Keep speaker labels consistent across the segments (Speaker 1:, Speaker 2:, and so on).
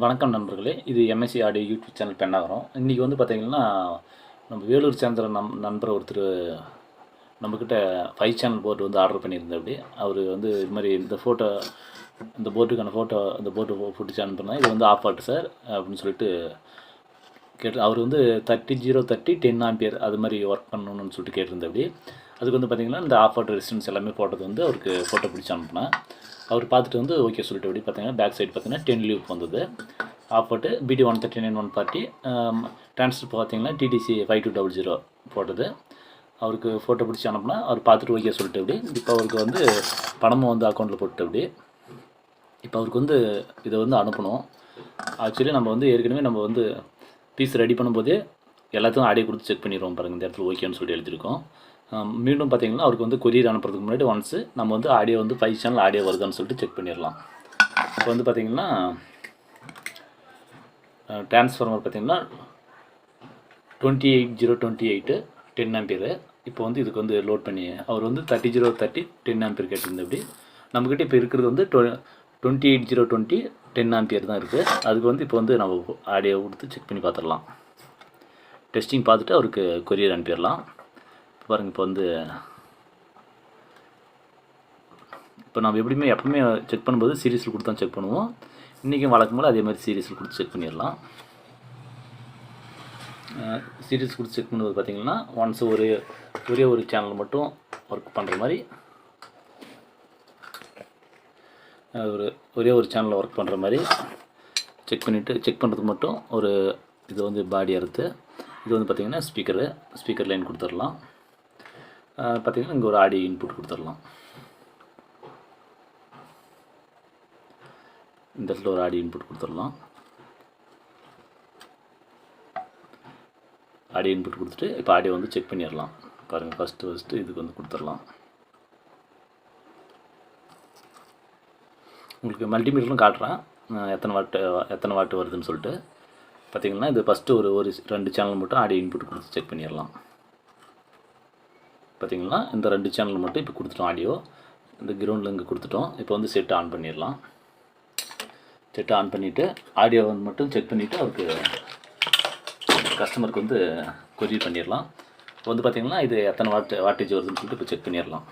Speaker 1: வணக்கம் நண்பர்களே. இது MSc audio YouTube channel Pennagaram. இன்றைக்கி வந்து பார்த்திங்கன்னா, நம்ம வேலூர் சேர்ந்த நண்பர் ஒருத்தர் நம்மக்கிட்ட 5 சேனல் போர்டு வந்து ஆர்டர் பண்ணியிருந்தாப்படி. அவர் வந்து இது மாதிரி இந்த போர்டுக்கான இந்த போர்டு பிடிச்சி அனுப்புனா, இது வந்து ஆஃப் ஆட்டு சார் அப்படின்னு சொல்லிட்டு கேட்டு, அவர் வந்து 30/030 10 ஆம்பியர் அது மாதிரி ஒர்க் பண்ணணும்னு சொல்லிட்டு கேட்டிருந்தாப்படி. அதுக்கு வந்து பார்த்திங்கன்னா, இந்த ஆஃப் ஆட் ரெசிஸ்டன்ஸ் எல்லாமே போட்டது வந்து அவருக்கு ஃபோட்டோ பிடிச்சி அனுப்புனேன். அவர் பார்த்துட்டு வந்து ஓகே சொல்லிட்டு அப்படி பார்த்தீங்கன்னா, பேக் சைடு பார்த்தீங்கன்னா 10 லூப் வந்தது. ஆஃப் போட்டு BD 139 140 ட்ரான்ஸ்ஃபர் பார்த்தீங்கன்னா TTC 5200 போட்டது. அவருக்கு ஃபோட்டோ பிடிச்சி அனுப்புனா அவர் பார்த்துட்டு ஓகே சொல்லிட்டு அப்படி. இப்போ அவருக்கு வந்து பணமும் வந்து அக்கௌண்ட்டில் போட்டு அப்படி. இப்போ அவருக்கு வந்து இதை வந்து அனுப்பணும். ஆக்சுவலி நம்ம வந்து ஏற்கனவே நம்ம வந்து பீஸ் ரெடி பண்ணும்போதே எல்லாத்தையும் ஆடியோ கொடுத்து செக் பண்ணிடுவோம் பாருங்கள். இந்த இடத்துல ஓகேன்னு சொல்லிட்டு எழுதியிருக்கோம். மீண்டும் பார்த்தீங்கன்னா அவருக்கு வந்து கொரியர் அனுப்புறதுக்கு முன்னாடி ஒன்ஸு நம்ம வந்து ஆடியோ வந்து 5 சேனல் ஆடியோ வருதான்னு சொல்லிட்டு செக் பண்ணிடலாம். இப்போ வந்து பார்த்திங்கன்னா டிரான்ஸ்ஃபார்மர் பார்த்திங்கன்னா 28028 10 ஆம்பியரு. இப்போ வந்து இதுக்கு வந்து லோட் பண்ணி அவர் வந்து 30/030 10 ஆம்பியர் கேட்டிருந்தபடி. நம்மக்கிட்ட இப்போ இருக்கிறது வந்து 28020 10 ஆம்பியர் தான் இருக்குது. அதுக்கு வந்து இப்போ வந்து நம்ம ஆடியோ கொடுத்து செக் பண்ணி பார்த்துடலாம். டெஸ்டிங் பார்த்துட்டு அவருக்கு கொரியர் அனுப்பிடலாம். பாருங்கள், இப்போ நம்ம எப்பவுமே செக் பண்ணும்போது சீரீஸில் கொடுத்தா செக் பண்ணுவோம். இன்றைக்கும் வழக்கம் போல் அதே மாதிரி சீரீஸில் கொடுத்து செக் பண்ணிடலாம். சீரீஸ் கொடுத்து செக் பண்ணும்போது பார்த்திங்கன்னா ஒன்ஸ் ஒரே ஒரு சேனல் மட்டும் ஒர்க் பண்ணுற மாதிரி, ஒரே ஒரு சேனலில் ஒர்க் பண்ணுற மாதிரி செக் பண்ணுறதுக்கு மட்டும் இது வந்து பாடி அறுத்து, இது வந்து பார்த்திங்கன்னா ஸ்பீக்கர் லைன் கொடுத்துடலாம். பார்த்திங்கன்னா இங்கே ஒரு ஆடியோ இன்புட் கொடுத்துடலாம். இந்த இடத்துல ஒரு ஆடியோ இன்புட் கொடுத்துடலாம். ஆடியோ இன்புட் கொடுத்துட்டு இப்போ ஆடியோ வந்து செக் பண்ணிடலாம். பாருங்கள், ஃபஸ்ட்டு இதுக்கு வந்து கொடுத்துடலாம். உங்களுக்கு மல்டிமீட்டரும் காட்டுறேன் எத்தனை வாட்டு வருதுன்னு சொல்லிட்டு. பார்த்திங்கன்னா இது ஃபஸ்ட்டு ஒரு 2 சேனல் மட்டும் ஆடியோ இன்புட் கொடுத்து செக் பண்ணிடலாம். பார்த்திங்கன்னா இந்த 2 சேனல் மட்டும் இப்போ கொடுத்துட்டோம். ஆடியோ இந்த கிரவுண்டில் இங்கே கொடுத்துட்டோம். இப்போ வந்து செட்டு ஆன் பண்ணிடலாம். செட்டு ஆன் பண்ணிவிட்டு ஆடியோ வந்து மட்டும் செக் பண்ணிவிட்டு அவருக்கு கஸ்டமருக்கு வந்து கொரியர் பண்ணிடலாம். இப்போ வந்து பார்த்திங்கன்னா இது எத்தனை வாட்டேஜ் வருதுன்னு சொல்லிட்டு இப்போ செக் பண்ணிடலாம்.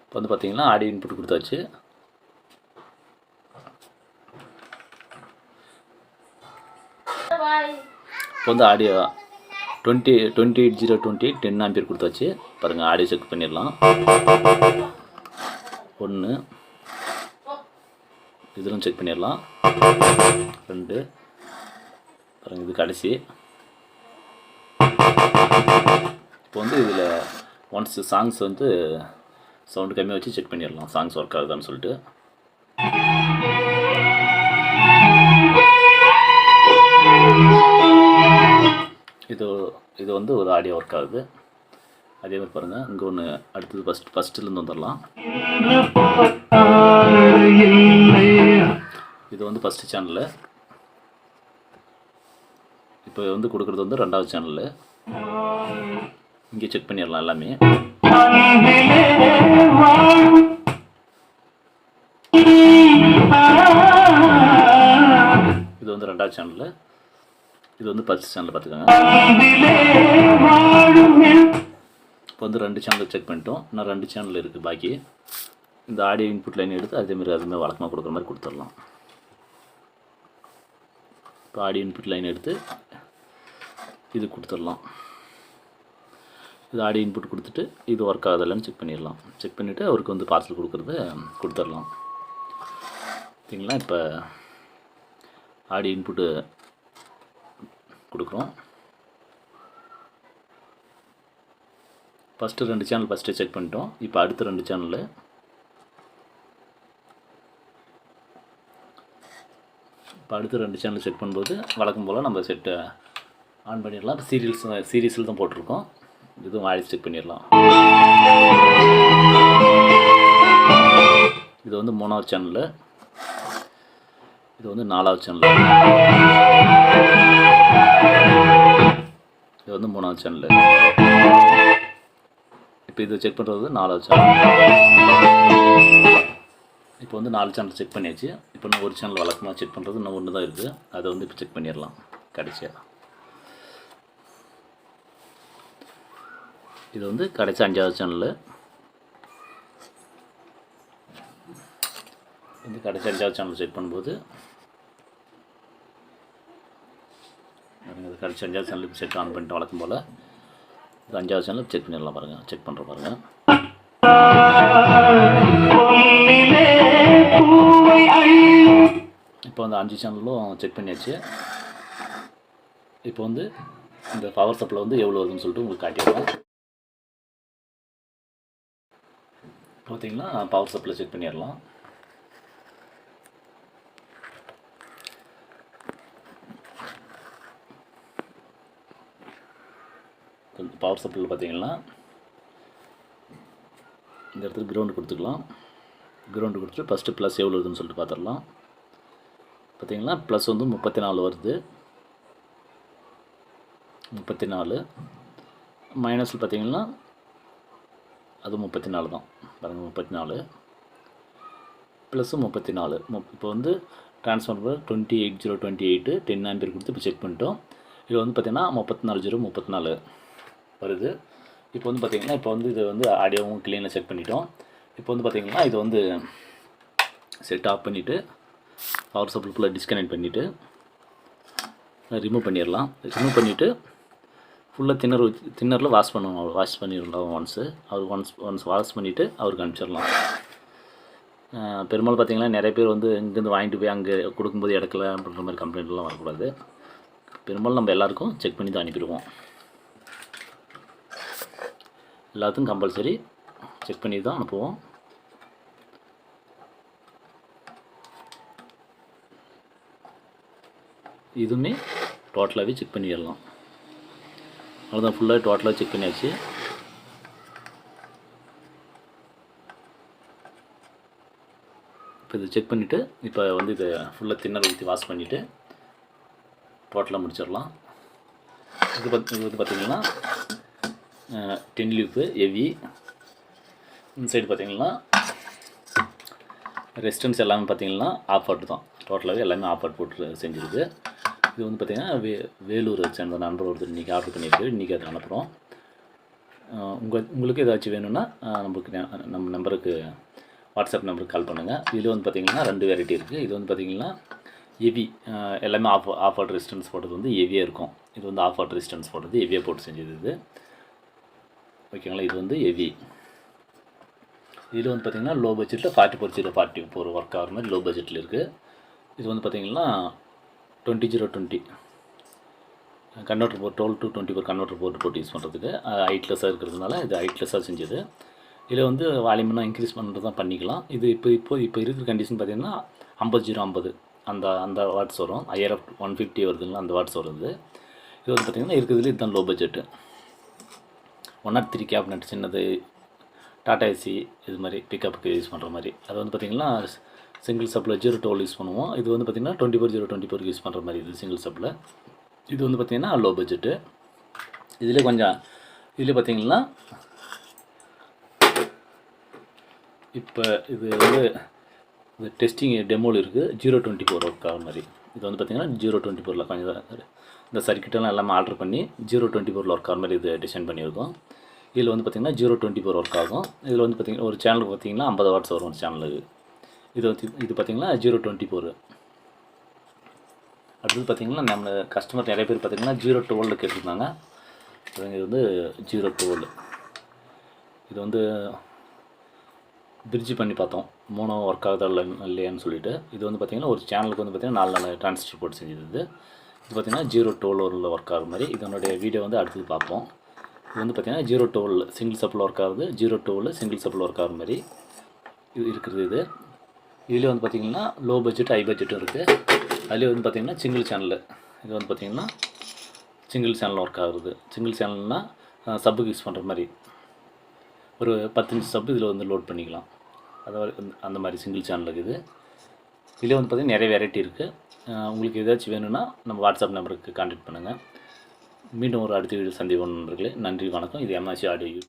Speaker 1: இப்போ வந்து பார்த்திங்கன்னா ஆடியோ இன்புட் கொடுத்தாச்சு. இப்போ வந்து ஆடியோ 28020 10 ஆம்பியர் கொடுத்தாச்சு. பாருங்கள், ஆடியோ செக் பண்ணிடலாம். 1 இதிலும் செக் பண்ணிடலாம். 2 பாருங்கள், இது கடைசி. இப்போ வந்து இதில் ஒன்ஸ் சாங்ஸ் வந்து சவுண்டு கம்மியாக வச்சு செக் பண்ணிடலாம், சாங்ஸ் ஒர்க் ஆகுதான்னு சொல்லிட்டு. இது வந்து ஒரு ஆடியோ ஒர்க் ஆகுது. அதே மாதிரி பாருங்கள், இங்கே ஒன்று அடுத்தது ஃபஸ்ட்டுலேருந்து வந்துடலாம். இது வந்து ஃபஸ்ட்டு சேனலு. இப்போ வந்து கொடுக்குறது வந்து 2வது சேனலு. இங்கே செக் பண்ணிடலாம் எல்லாமே. இது வந்து 2வது சேனலு. இது வந்து ஃபஸ்ட் சேனல் பார்த்துக்கோங்க. இப்போ வந்து 2 சேனல் செக் பண்ணிட்டோம். இன்னும் 2 சேனல் இருக்குது பாக்கி. இந்த ஆடியோ இன்புட் லைன் எடுத்து அதுமாதிரி வழக்கமாக கொடுக்குற மாதிரி கொடுத்துடலாம். இப்போ ஆடியோ இன்புட் லைன் எடுத்து இது கொடுத்துடலாம். இது ஆடியோ இன்புட் கொடுத்துட்டு இது ஒர்க் ஆகுதில்லன்னு செக் பண்ணிடலாம். செக் பண்ணிவிட்டு அவருக்கு வந்து பார்சல் கொடுக்குறத கொடுத்துடலாம். சரிங்களா? இப்போ ஆடியோ இன்புட்டு கொடுக்குறோம். ஃபஸ்ட்டு 2 சேனல் செக் பண்ணிட்டோம். இப்போ அடுத்த 2 சேனலில் செக் பண்ணும்போது வழக்கம் போல் நம்ம செட்டை ஆன் பண்ணிடலாம். சீரியஸில் தான் போட்டிருக்கோம். இதுவும் ஆடியோ செக் பண்ணிடலாம். இது வந்து 3வது சேனலு. இது வந்து 4வது சேனலு. இது வந்து 3வது சேனலு. இப்போ இப்போ இதை செக் பண்ணுறது 4வது சேனல். இப்போ வந்து 4 சேனல் செக் பண்ணியாச்சு. இப்போ நான் ஒரு சேனல் வழக்கமாக செக் பண்ணுறது இன்னும் ஒன்று தான் இருக்குது. அதை வந்து இப்போ செக் பண்ணிடலாம் கடைசியாக. இது வந்து கடைசி 5வது சேனலு. இந்த கடைசி 5வது சேனல் செக் பண்ணும்போது கடைசி 5வது சேனலுக்கு செக் ஆன் பண்ணிட்டு வழக்கம் போல் 5வது சேனல் செக் பண்ணிடலாம் பாருங்கள். செக் பண்ணுற பாருங்கள். இப்போ வந்து 5 சேனலும் செக் பண்ணியாச்சு. இப்போ வந்து இந்த பவர் சப்ளை வந்து எவ்வளோ வருதுன்னு சொல்லிட்டு உங்களுக்கு காட்டிடுறேன். பார்த்தீங்கன்னா பவர் சப்ளை செக் பண்ணிடலாம். பவர் சப்ளையில் பார்த்தீங்கன்னா இந்த இடத்துல கிரவுண்டு கொடுத்துக்கலாம். கிரவுண்டு கொடுத்துட்டு ஃபஸ்ட்டு ப்ளஸ் எவ்வளோ வருதுன்னு சொல்லிட்டு பார்த்துடலாம். பார்த்தீங்கன்னா ப்ளஸ் வந்து 34 வருது. 34 மைனஸில் பார்த்தீங்கன்னா அது 34 தான் பாருங்கள். 34 ப்ளஸ்ஸு 34. இப்போ வந்து ட்ரான்ஸ்ஃபார்மர் 28028 10 ஆம்பியர் கொடுத்து இப்போ செக் பண்ணிட்டோம். இது வந்து பார்த்திங்கன்னா 34 வருது. இப்போ வந்து பார்த்திங்கன்னா இப்போ வந்து இது வந்து ஆடியோவும் க்ளீனாக செக் பண்ணிட்டோம். இப்போ வந்து பார்த்திங்கன்னா இது வந்து செட் ஆஃப் பண்ணிவிட்டு பவர் சப்ளை ஃபுல்லாக டிஸ்கனெக்ட் பண்ணிவிட்டு ரிமூவ் பண்ணிடலாம். ரிமூவ் பண்ணிவிட்டு ஃபுல்லாக தின்னரில் வாஷ் பண்ணிடலாம். ஒன்ஸ் வாஷ் பண்ணிவிட்டு அவருக்கு அனுப்பிச்சிடலாம். பெரும்பாலும் பார்த்திங்கன்னா நிறைய பேர் வந்து இங்கேருந்து வாங்கிட்டு போய் அங்கே கொடுக்கும்போது இடக்கல அப்படின்ற மாதிரி கம்ப்ளைண்ட்லாம் வரக்கூடாது. பெரும்பாலும் நம்ம எல்லாருக்கும் செக் பண்ணி தான் அனுப்பிடுவோம். எல்லாத்துக்கும் கம்பல்சரி செக் பண்ணி தான் அனுப்புவோம். இதுவுமே டோட்டலாகவே செக் பண்ணிடலாம். அவ்வளோதான், ஃபுல்லாக டோட்டலாக செக் பண்ணியாச்சு. இப்போ இதை செக் பண்ணிவிட்டு இப்போ வந்து இதை ஃபுல்லாக தின்னர் ஊற்றி வாஷ் பண்ணிவிட்டு டோட்டலாக முடிச்சிடலாம். இது வந்து பார்த்திங்கன்னா 10 லூப்பு ஹெவி. இந்த சைடு பார்த்திங்கன்னா ரெசிஸ்டன்ஸ் எல்லாமே பார்த்திங்கன்னா ஆஃப் அவுட் தான். டோட்டலாகவே எல்லாமே ஆஃப் அவுட் போட்டு செஞ்சுருக்கு. இது வந்து பார்த்திங்கன்னா வேலூர் சேர்ந்த நண்பர் ஒருத்தர் இன்றைக்கி ஆர்டர் பண்ணியிருக்கு. இன்றைக்கி அதை அனுப்புகிறோம். உங்களுக்கு ஏதாச்சும் வேணும்னா நம்ம நம்பருக்கு வாட்ஸ்அப் நம்பருக்கு கால் பண்ணுங்கள். இதில் வந்து பார்த்திங்கன்னா 2 வெரைட்டி இருக்குது. இது வந்து பார்த்திங்கன்னா ஹெவி எல்லாமே ஆஃப் அவுட் ரெசிஸ்டன்ஸ் போட்டது வந்து ஹெவியாக இருக்கும். இது வந்து ஆஃப் அவுட் ரெசிஸ்டன்ஸ் போட்டது ஹெவியாக போட்டு செஞ்சது இது. ஓகேங்களா. இது வந்து ஹெவி. இதில் வந்து பார்த்திங்கன்னா லோ பட்ஜெட்டில் 44 ஒர்க் ஆகிற மாதிரி லோ பட்ஜெட்டில் இருக்குது. இது வந்து பார்த்திங்கன்னா 20020 கன்வெர்ட்டர் போர்ட் 12 to 24 கன்வெர்ட்டர் போட்டு யூஸ் பண்ணுறதுக்கு ஹைட்லெஸ்ஸாக இருக்கிறதுனால இது ஹைட்லெஸ்ஸாக செஞ்சது. இதில் வந்து வால்யூம்னா இன்க்ரீஸ் பண்ணுறது தான் பண்ணிக்கலாம். இது இப்போ இருக்கிற கண்டிஷன் பார்த்திங்கன்னா 50 அந்த வாட்ஸ் வரும். IRF 150 வருதுங்களா, அந்த வாட்ஸ் வருது. இது வந்து பார்த்திங்கன்னா இருக்கிறதுல இதுதான் லோ பட்ஜெட்டு. 103 கேபினட் சின்னது டாடா ஏசி இது மாதிரி பிக்கப்புக்கு யூஸ் பண்ணுற மாதிரி. அது வந்து பார்த்திங்கன்னா சிங்கிள் சப்பில் 012 யூஸ் பண்ணுவோம். இது வந்து பார்த்திங்கன்னா 24 யூஸ் பண்ணுற மாதிரி இது சிங்கிள் சப்பில். இது வந்து பார்த்திங்கன்னா லோ பட்ஜெட்டு. இதில் பார்த்திங்கன்னா இப்போ இது வந்து இது டெஸ்டிங் டெமோவில் இருக்குது 024 ஒர்க் ஆகிற மாதிரி. இது வந்து பார்த்திங்கன்னா 024 கொஞ்சம் இந்த சர்க்கியூட்டெல்லாம் எல்லாமே ஆல்ட்ரு பண்ணி 024 ஒர்க் ஆகிற மாதிரி இது டிசைன் பண்ணியிருக்கோம். இதில் வந்து பார்த்திங்கன்னா 024 ஒர்க் ஆகும். இதில் வந்து பார்த்திங்கன்னா ஒரு சேனலுக்கு பார்த்திங்கன்னா 50 வாட்ஸ் வரும் ஒரு சேனலுக்கு. இது பார்த்திங்கன்னா 024. அடுத்தது பார்த்திங்கன்னா நம்ம கஸ்டமர் நிறைய பேர் பார்த்திங்கன்னா 012 கேட்டிருந்தாங்க. இது வந்து 012. இது வந்து பிரிட்ஜ் பண்ணி பார்த்தோம் 3 ஒர்க் ஆகுதா இல்லையான்னு சொல்லிட்டு. இது வந்து பார்த்திங்கன்னா ஒரு சேனலுக்கு வந்து பார்த்திங்கன்னா 4 டிரான்சிஸ்டர் போட்டு செஞ்சது. இது பார்த்திங்கன்னா 012 ஒர்க் ஆகிற மாதிரி. இதனுடைய வீடியோ வந்து அடுத்தது பார்ப்போம். இது வந்து பார்த்திங்கன்னா 012 சிங்கிள் சப்பில் ஒர்க் ஆகுது. 012 சிங்கிள் சப்பில் ஒர்க் ஆகிற மாதிரி இது இருக்கிறது. இதில் வந்து பார்த்திங்கன்னா லோ பட்ஜெட் ஹை பட்ஜெட்டும் இருக்குது. அதில் வந்து பார்த்திங்கன்னா சிங்கிள் சேனல். இது வந்து பார்த்திங்கன்னா சிங்கிள் சேனல் ஒர்க் ஆகுது. சிங்கிள் சேனல்னால் சப்புக்கு யூஸ் பண்ணுற மாதிரி ஒரு 10 இன்ச் சப்பு இதில் வந்து லோட் பண்ணிக்கலாம். அதாவது அந்த மாதிரி சிங்கிள் சேனல் இருக்குது. இதில் வந்து பார்த்திங்கன்னா நிறைய வெரைட்டி இருக்குது. உங்களுக்கு ஏதாச்சும் வேணும்னா நம்ம வாட்ஸ்அப் நம்பருக்கு கான்டாக்ட் பண்ணுங்கள். மீண்டும் ஒரு அடுத்த வீடியோ சந்திப்போம் நண்பர்களே. நன்றி, வணக்கம். இது MSC ஆடியோ.